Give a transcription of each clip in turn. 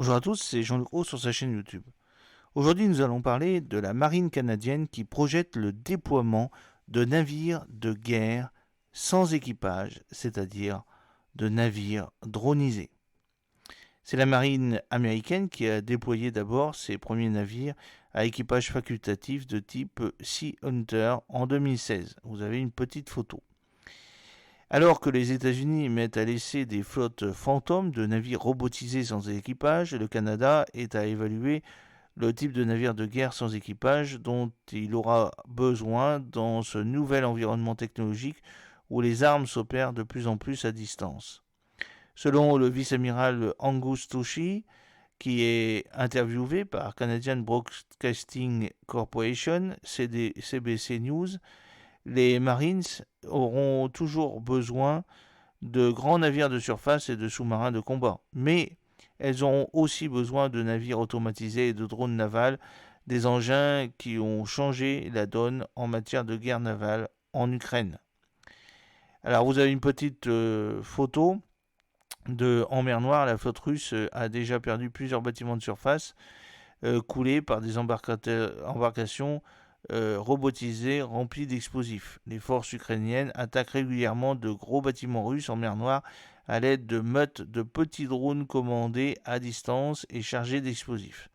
Bonjour à tous, c'est Jean-Luc Roux sur sa chaîne YouTube. Aujourd'hui, nous allons parler de la marine canadienne qui projette le déploiement de navires de guerre sans équipage, c'est-à-dire de navires dronisés. C'est la marine américaine qui a déployé d'abord ses premiers navires à équipage facultatif de type Sea Hunter en 2016. Vous avez une petite photo. Alors que les États-Unis mettent à l'essai des flottes fantômes de navires robotisés sans équipage, le Canada est à évaluer le type de navire de guerre sans équipage dont il aura besoin dans ce nouvel environnement technologique où les armes s'opèrent de plus en plus à distance. Selon le vice-amiral Angus Touchy, qui est interviewé par Canadian Broadcasting Corporation, CBC News, les Marines auront toujours besoin de grands navires de surface et de sous-marins de combat. Mais elles auront aussi besoin de navires automatisés et de drones navals, des engins qui ont changé la donne en matière de guerre navale en Ukraine. Alors vous avez une petite photo en mer Noire. La flotte russe a déjà perdu plusieurs bâtiments de surface coulés par des embarcations robotisées remplies d'explosifs. Les forces ukrainiennes attaquent régulièrement de gros bâtiments russes en mer Noire à l'aide de meutes de petits drones commandés à distance et chargés d'explosifs.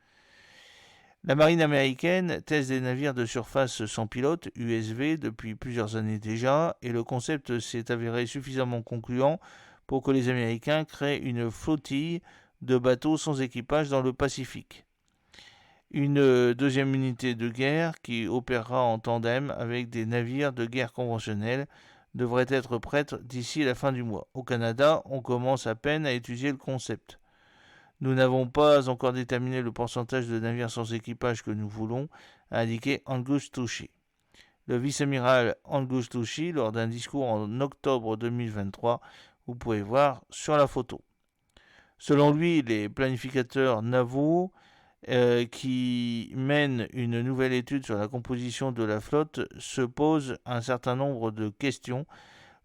La marine américaine teste des navires de surface sans pilote, USV, depuis plusieurs années déjà, et le concept s'est avéré suffisamment concluant pour que les Américains créent une flottille de bateaux sans équipage dans le Pacifique. Une deuxième unité de guerre qui opérera en tandem avec des navires de guerre conventionnels devrait être prête d'ici la fin du mois. Au Canada, on commence à peine à étudier le concept. Nous n'avons pas encore déterminé le pourcentage de navires sans équipage que nous voulons, a indiqué Angus Touchy. Le vice-amiral Angus Touchy, lors d'un discours en octobre 2023, vous pouvez voir sur la photo. Selon lui, les planificateurs navaux qui mènent une nouvelle étude sur la composition de la flotte se posent un certain nombre de questions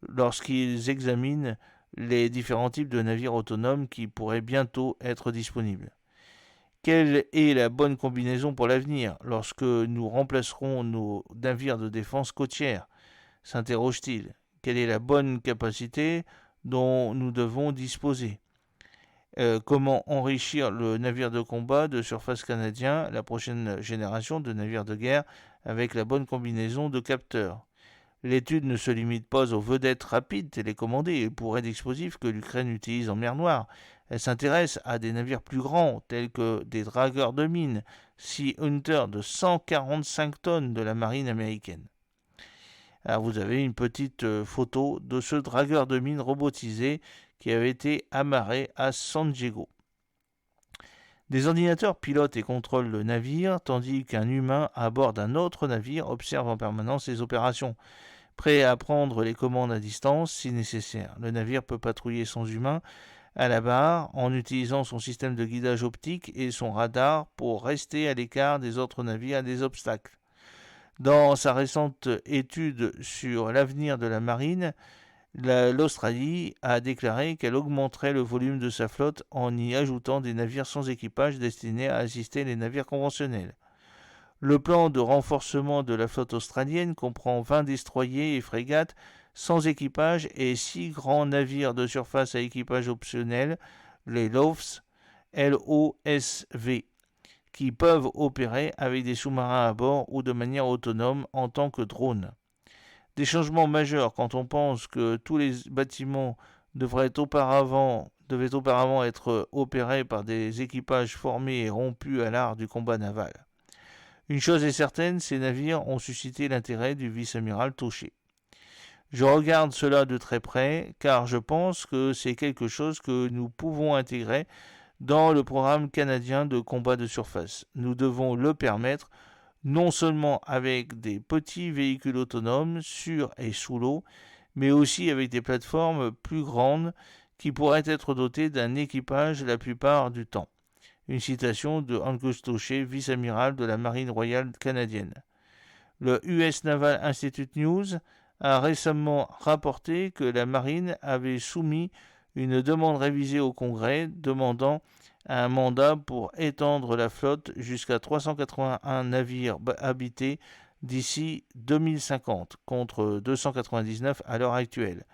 lorsqu'ils examinent les différents types de navires autonomes qui pourraient bientôt être disponibles. Quelle est la bonne combinaison pour l'avenir lorsque nous remplacerons nos navires de défense côtière, s'interroge-t-il. Quelle est la bonne capacité dont nous devons disposer? Comment enrichir le navire de combat de surface canadien, la prochaine génération de navires de guerre, avec la bonne combinaison de capteurs? L'étude ne se limite pas aux vedettes rapides télécommandées et pour aides explosifs que l'Ukraine utilise en mer Noire. Elle s'intéresse à des navires plus grands, tels que des dragueurs de mines, Sea Hunter de 145 tonnes de la marine américaine. Alors vous avez une petite photo de ce dragueur de mines robotisé qui avait été amarré à San Diego. Des ordinateurs pilotent et contrôlent le navire, tandis qu'un humain à bord d'un autre navire observe en permanence les opérations, prêt à prendre les commandes à distance si nécessaire. Le navire peut patrouiller sans humain à la barre en utilisant son système de guidage optique et son radar pour rester à l'écart des autres navires et des obstacles. Dans sa récente étude sur l'avenir de la marine, l'Australie a déclaré qu'elle augmenterait le volume de sa flotte en y ajoutant des navires sans équipage destinés à assister les navires conventionnels. Le plan de renforcement de la flotte australienne comprend 20 destroyers et frégates sans équipage et 6 grands navires de surface à équipage optionnel, les LOSV, qui peuvent opérer avec des sous-marins à bord ou de manière autonome en tant que drones. Des changements majeurs quand on pense que tous les bâtiments devaient auparavant être opérés par des équipages formés et rompus à l'art du combat naval. Une chose est certaine, ces navires ont suscité l'intérêt du vice-amiral Touchy. Je regarde cela de très près car je pense que c'est quelque chose que nous pouvons intégrer dans le programme canadien de combat de surface. Nous devons le permettre non seulement avec des petits véhicules autonomes sur et sous l'eau, mais aussi avec des plateformes plus grandes qui pourraient être dotées d'un équipage la plupart du temps. Une citation de Angus Touchy, vice-amiral de la Marine royale canadienne. Le US Naval Institute News a récemment rapporté que la marine avait soumis une demande révisée au Congrès demandant un mandat pour étendre la flotte jusqu'à 381 navires habités d'ici 2050, contre 299 à l'heure actuelle.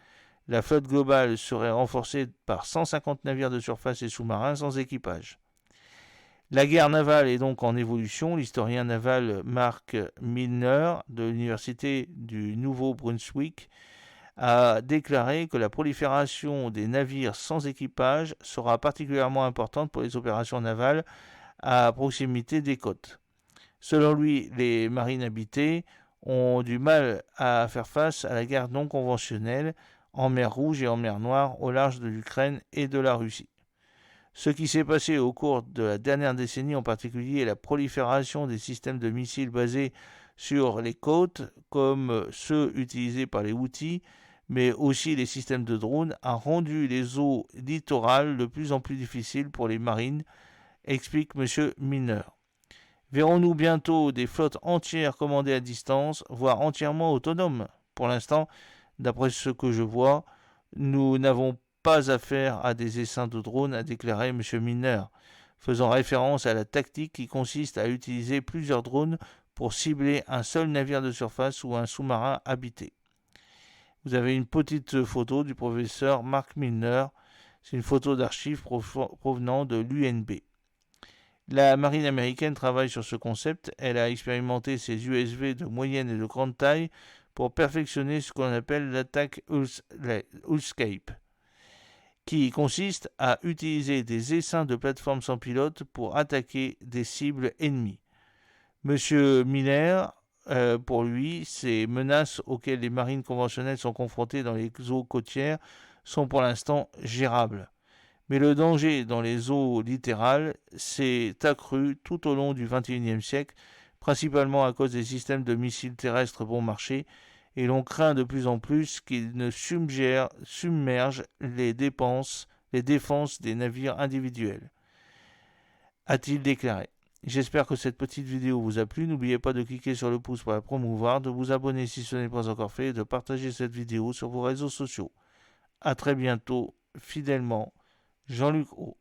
La flotte globale serait renforcée par 150 navires de surface et sous-marins sans équipage. La guerre navale est donc en évolution. L'historien naval Mark Milner de l'Université du Nouveau-Brunswick a déclaré que la prolifération des navires sans équipage sera particulièrement importante pour les opérations navales à proximité des côtes. Selon lui, les marines habitées ont du mal à faire face à la guerre non conventionnelle en mer Rouge et en mer Noire au large de l'Ukraine et de la Russie. Ce qui s'est passé au cours de la dernière décennie en particulier est la prolifération des systèmes de missiles basés sur les côtes, comme ceux utilisés par les Houthis, mais aussi les systèmes de drones, a rendu les eaux littorales de plus en plus difficiles pour les marines, explique M. Milner. Verrons-nous bientôt des flottes entières commandées à distance, voire entièrement autonomes? Pour l'instant, d'après ce que je vois, nous n'avons pas affaire à des essaims de drones, a déclaré M. Milner, faisant référence à la tactique qui consiste à utiliser plusieurs drones pour cibler un seul navire de surface ou un sous-marin habité. Vous avez une petite photo du professeur Mark Milner. C'est une photo d'archives provenant de l'UNB. La marine américaine travaille sur ce concept. Elle a expérimenté ses USV de moyenne et de grande taille pour perfectionner ce qu'on appelle l'attaque Hullscape, qui consiste à utiliser des essaims de plateformes sans pilote pour attaquer des cibles ennemies. Monsieur Miller, pour lui, ces menaces auxquelles les marines conventionnelles sont confrontées dans les eaux côtières sont pour l'instant gérables. Mais le danger dans les eaux littorales s'est accru tout au long du XXIe siècle, principalement à cause des systèmes de missiles terrestres bon marché, et l'on craint de plus en plus qu'ils ne submergent les défenses des navires individuels, a-t-il déclaré. J'espère que cette petite vidéo vous a plu. N'oubliez pas de cliquer sur le pouce pour la promouvoir, de vous abonner si ce n'est pas encore fait et de partager cette vidéo sur vos réseaux sociaux. A très bientôt, fidèlement, Jean-Luc Haut.